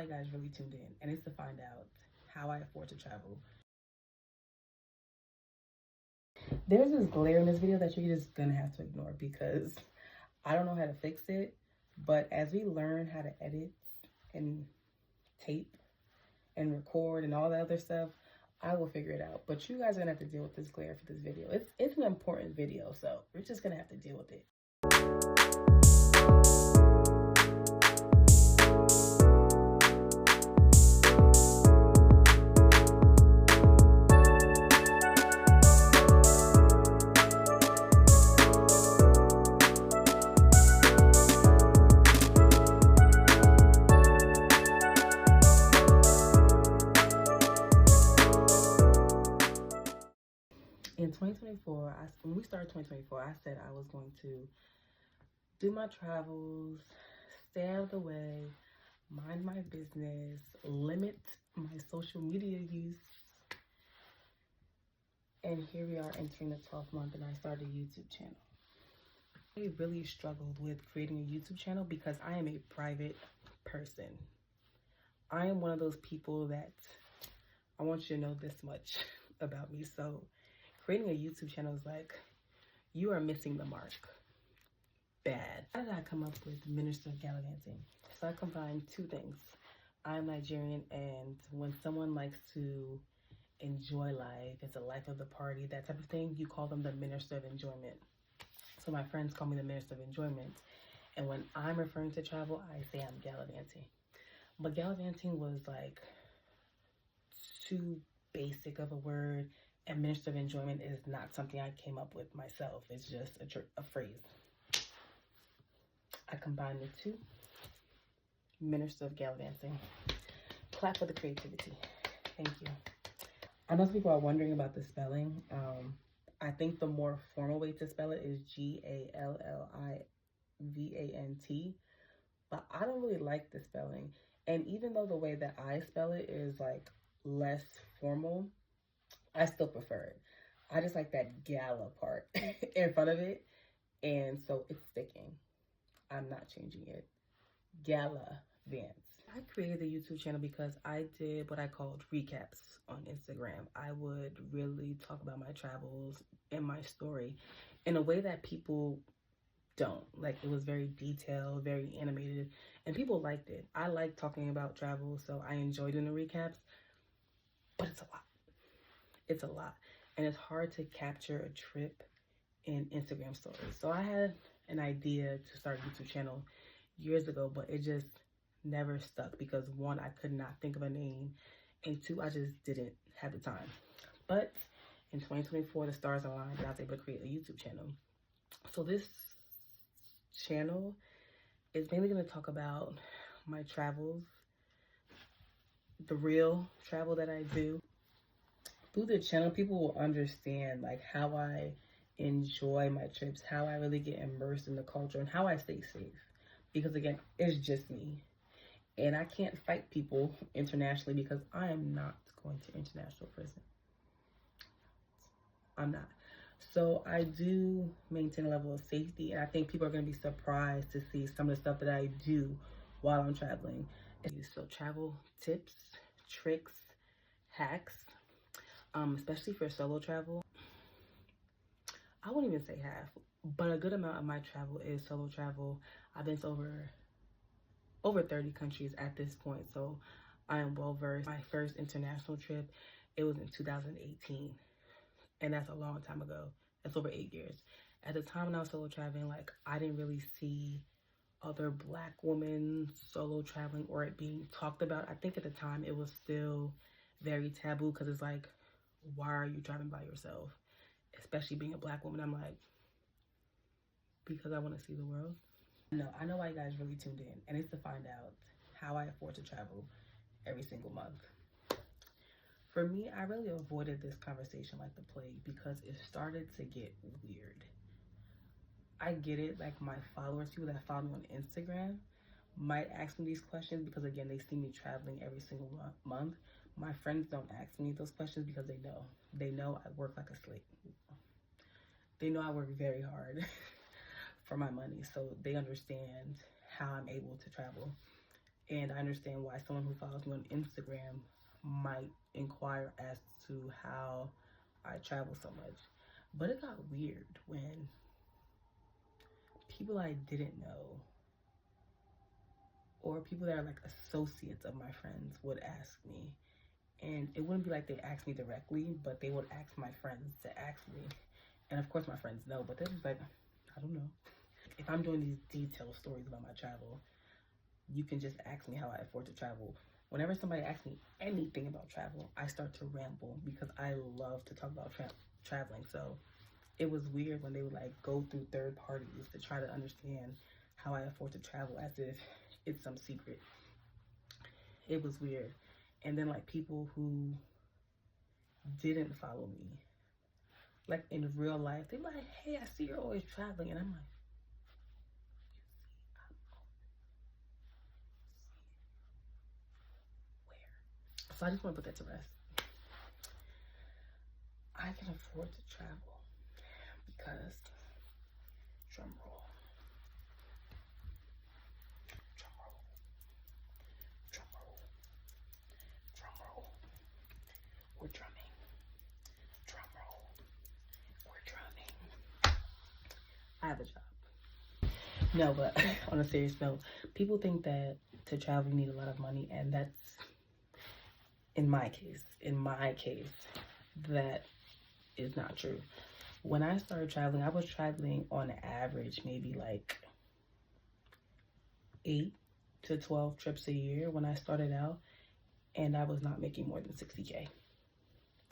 you guys really tuned in, and it's to find out how I afford to travel. There's this glare in this video that you're just gonna have to ignore because I don't know how to fix it. But as we learn how to edit and tape and record and all that other stuff, I will figure it out. But you guys are gonna have to deal with this glare for this video. It's an important video, so we're just gonna have to deal with it. In 2024, when we started 2024, I said I was going to do my travels, stay out of the way, mind my business, limit my social media use. And here we are entering the 12th month and I started a YouTube channel. I really struggled with creating a YouTube channel because I am a private person. I am one of those people that I want you to know this much about me. So creating a YouTube channel is like, you are missing the mark. Bad. How did I come up with Minister of Galavanting? So I combined two things. I'm Nigerian, and when someone likes to enjoy life, it's a life of the party, that type of thing, you call them the Minister of Enjoyment. So my friends call me the Minister of Enjoyment. And when I'm referring to travel, I say I'm gallivanting. But gallivanting was like too basic of a word, and Minister of Enjoyment is not something I came up with myself. It's just a phrase. I combined the two. Minister of Galavanting. Clap for the creativity. Thank you. I know some people are wondering about the spelling. I think the more formal way to spell it is Gallivant, but I don't really like the spelling. And even though the way that I spell it is like less formal, I still prefer it. I just like that gala part in front of it, and so it's sticking. I'm not changing it. Galavanting. I created the YouTube channel because I did what I called recaps on Instagram. I would really talk about my travels and my story in a way that people don't. Like, it was very detailed, very animated, and people liked it. I like talking about travel, so I enjoyed doing the recaps, but it's a lot. It's a lot, and it's hard to capture a trip in Instagram stories. So I had an idea to start a YouTube channel years ago, but it just never stuck because one, I could not think of a name, and two, I just didn't have the time. But in 2024, the stars aligned and I was able to create a YouTube channel. So this channel is mainly going to talk about my travels, the real travel that I do. Through the channel, people will understand like how I enjoy my trips, how I really get immersed in the culture, and how I stay safe. Because again, it's just me. And I can't fight people internationally because I am not going to international prison. I'm not. So I do maintain a level of safety, and I think people are going to be surprised to see some of the stuff that I do while I'm traveling. So travel tips, tricks, hacks, especially for solo travel. I wouldn't even say half, but a good amount of my travel is solo travel. I've been to over 30 countries at this point, so I am well versed. My first international trip, it was in 2018, and that's a long time ago. That's over 8 years. At the time when I was solo traveling, like, I didn't really see other Black women solo traveling or it being talked about. I think at the time it was still very taboo because it's like, why are you traveling by yourself? Especially being a Black woman. I'm like, because I want to see the world. No, I know why you guys really tuned in, and it's to find out how I afford to travel every single month. For me, I really avoided this conversation like the plague because it started to get weird. I get it, like my followers, people that follow me on Instagram, might ask me these questions because again, they see me traveling every single month. My friends don't ask me those questions because they know I work like a slave. They know I work very hard for my money, so they understand how I'm able to travel. And I understand why someone who follows me on Instagram might inquire as to how I travel so much. But it got weird when people I didn't know or people that are like associates of my friends would ask me. And it wouldn't be like they asked me directly, but they would ask my friends to ask me. And of course my friends know, but they're just like, I don't know. If I'm doing these detailed stories about my travel, you can just ask me how I afford to travel. Whenever somebody asks me anything about travel, I start to ramble because I love to talk about traveling. So it was weird when they would like go through third parties to try to understand how I afford to travel as if it's some secret. It was weird. And then like people who didn't follow me, like in real life, they were like, hey, I see you're always traveling. And I'm like, where? So I just want to put that to rest. I can afford to travel because, drum roll, drum roll, drum roll, drum roll, we're drumming, drum roll, we're drumming. I have a job. No, but on a serious note, people think that to travel you need a lot of money, and that's in my case, that is not true. When I started traveling, I was traveling on average maybe like 8 to 12 trips a year when I started out, and I was not making more than 60K.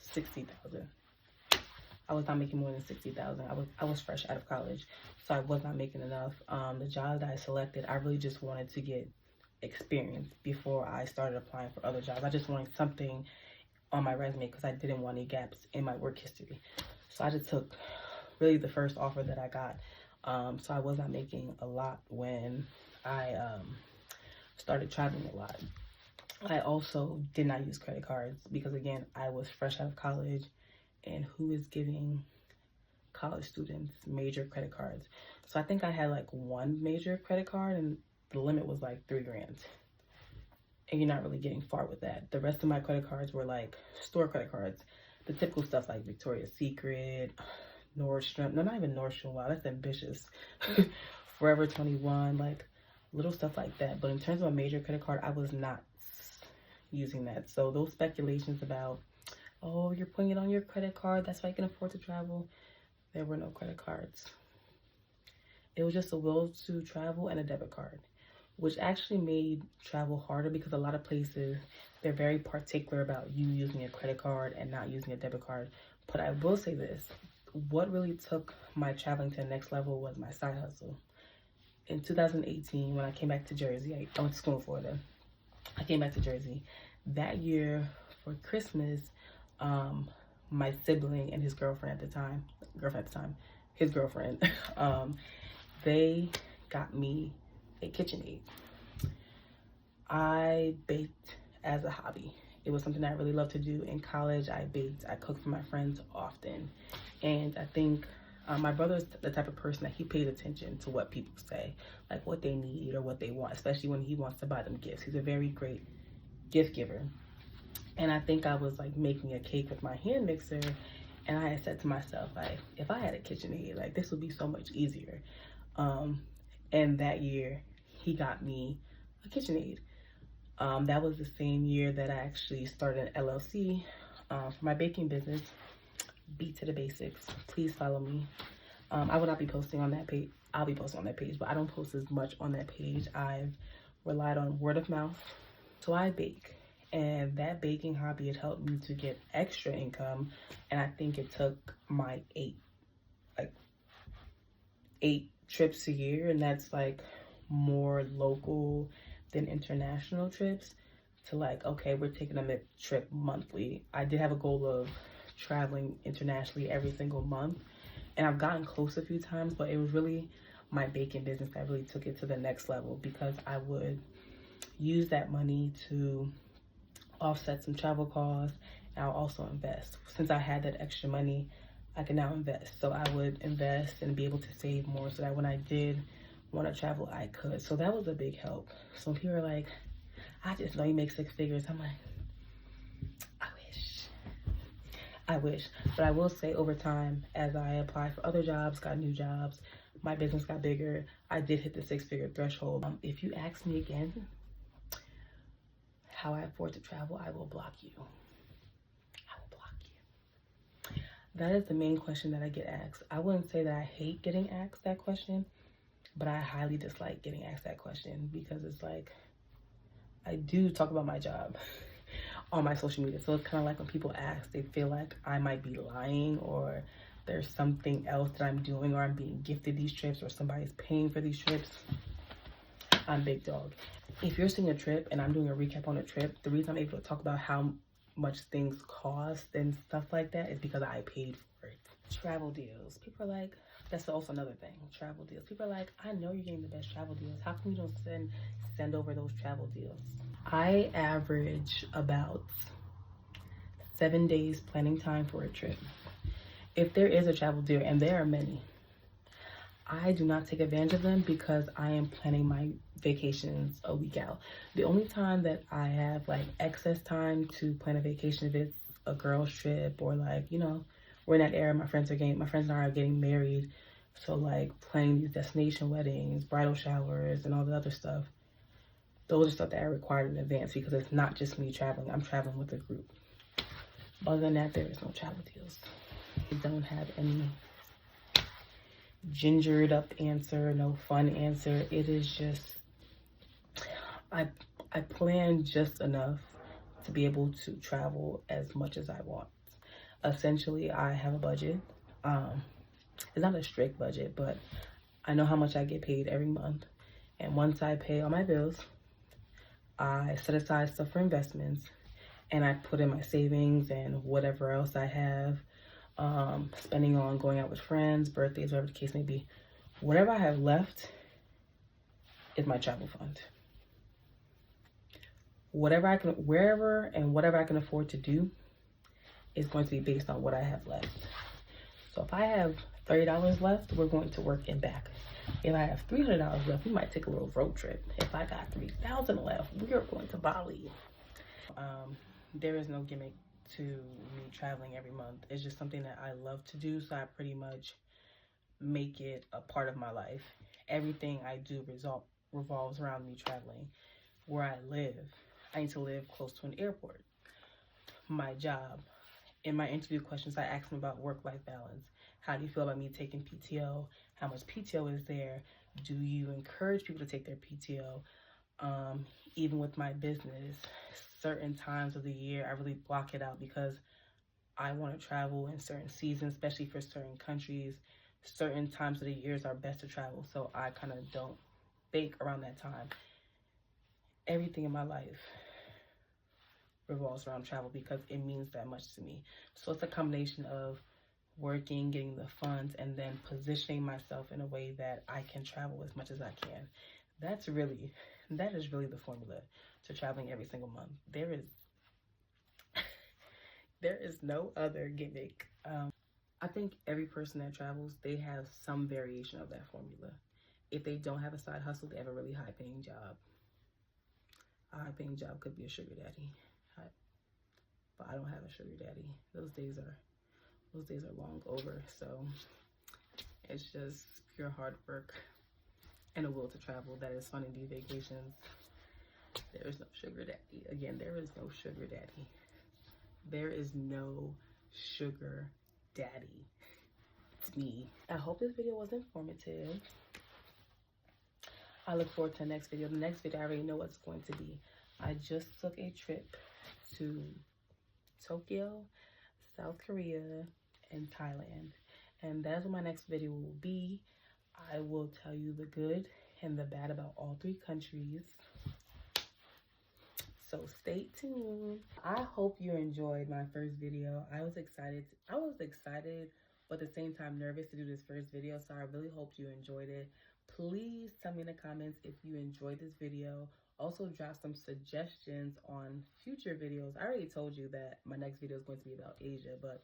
60,000. I was not making more than 60,000. I was fresh out of college, so I was not making enough. The job that I selected, I really just wanted to get experience before I started applying for other jobs. I just wanted something on my resume because I didn't want any gaps in my work history. So I just took really the first offer that I got. So I was not making a lot when I started traveling a lot. I also did not use credit cards because, again, I was fresh out of college, and who is giving college students major credit cards? So I think I had like one major credit card, and the limit was like $3,000. And you're not really getting far with that. The rest of my credit cards were like store credit cards, the typical stuff like Victoria's Secret, Nordstrom. No, not even Nordstrom. Wow, that's ambitious. Forever 21, like little stuff like that. But in terms of a major credit card, I was not using that. So those speculations about, oh, you're putting it on your credit card, that's why you can afford to travel. There were no credit cards. It was just a will to travel and a debit card, which actually made travel harder because a lot of places, they're very particular about you using a credit card and not using a debit card. But I will say this, what really took my traveling to the next level was my side hustle. In 2018, when I came back to Jersey, I went to school in Florida. I came back to Jersey. That year for Christmas, my sibling and his girlfriend at the time, they got me a KitchenAid. I baked as a hobby. It was something I really loved to do. In college, I baked. I cooked for my friends often. And I think my brother's the type of person that he pays attention to what people say, like what they need or what they want, especially when he wants to buy them gifts. He's a very great gift giver. And I think I was like making a cake with my hand mixer, and I had said to myself, like, if I had a KitchenAid, like this would be so much easier. And that year, he got me a KitchenAid. That was the same year that I actually started an LLC for my baking business, Beat to the Basics. Please follow me. I will not be posting on that page. I'll be posting on that page, but I don't post as much on that page. I've relied on word of mouth. So I bake, and that baking hobby had helped me to get extra income. And I think it took my eight trips a year, and that's like more local than international trips, to like, okay, we're taking a trip monthly. I did have a goal of traveling internationally every single month, and I've gotten close a few times, but it was really my baking business that really took it to the next level, because I would use that money to offset some travel costs, and I'll also invest. Since I had that extra money, I can now invest. So I would invest and be able to save more so that when I did want to travel, I could. So that was a big help. So people are like, I just know he makes 6 figures. I'm like, I wish. But I will say over time, as I applied for other jobs, got new jobs, my business got bigger, I did hit the 6-figure threshold. If you ask me again how I afford to travel, I will block you. I will block you. That is the main question that I get asked. I wouldn't say that I hate getting asked that question, but I highly dislike getting asked that question because it's like, I do talk about my job on my social media. So it's kind of like when people ask, they feel like I might be lying or there's something else that I'm doing or I'm being gifted these trips or somebody's paying for these trips. I'm big dog. If you're seeing a trip and I'm doing a recap on a trip, the reason I'm able to talk about how much things cost and stuff like that is because I paid for it. Travel deals. People are like, that's also another thing, travel deals. People are like, I know you're getting the best travel deals. How come you don't send over those travel deals? I average about 7 days planning time for a trip. If there is a travel deal, and there are many, I do not take advantage of them because I am planning my vacations a week out. The only time that I have like excess time to plan a vacation, if it's a girl's trip or like, you know, we're in that era, my friends and I are getting married. So like planning these destination weddings, bridal showers, and all the other stuff. Those are stuff that I require in advance because it's not just me traveling. I'm traveling with a group. Other than that, there is no travel deals. I don't have any gingered up answer, no fun answer. It is just, I plan just enough to be able to travel as much as I want. Essentially, I have a budget. It's not a strict budget, but I know how much I get paid every month. And once I pay all my bills, I set aside stuff for investments and I put in my savings and whatever else I have, spending on going out with friends, birthdays, whatever the case may be. Whatever I have left is my travel fund. Wherever I can afford to do is going to be based on what I have left. So if I have $30 left, we're going to work and back. If I have $300 left, we might take a little road trip. If I got $3,000 left, we are going to Bali. There is no gimmick to me traveling every month. It's just something that I love to do, so I pretty much make it a part of my life. Everything I do revolves around me traveling. Where I live, I need to live close to an airport. My job. In my interview questions, I asked them about work-life balance. How do you feel about me taking PTO? How much PTO is there? Do you encourage people to take their PTO? Even with my business, certain times of the year, I really block it out because I want to travel in certain seasons, especially for certain countries. Certain times of the years are best to travel, so I kind of don't bake around that time. Everything in my life revolves around travel because it means that much to me. So it's a combination of working, getting the funds, and then positioning myself in a way that I can travel as much as I can. That is really the formula to traveling every single month. There is no other gimmick. I think every person that travels, they have some variation of that formula. If they don't have a side hustle, they have a really high paying job. A high paying job could be a sugar daddy. But I don't have a sugar daddy. Those days are long over. So it's just pure hard work and a will to travel that is funding these vacations. There is no sugar daddy. Again, there is no sugar daddy. There is no sugar daddy. It's me. I hope this video was informative. I look forward to the next video. The next video, I already know what it's going to be. I just took a trip to Tokyo, South Korea, and Thailand. And that's what my next video will be. I will tell you the good and the bad about all 3 countries. So stay tuned. I hope you enjoyed my first video. I was excited, but at the same time nervous to do this first video. So I really hope you enjoyed it. Please tell me in the comments if you enjoyed this video. Also drop some suggestions on future videos. I already told you that my next video is going to be about Asia, but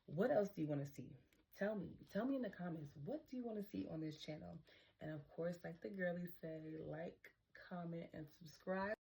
what else do you want to see? Tell me in the comments, what do you want to see on this channel? And of course, like the girlies say, like, comment, and subscribe.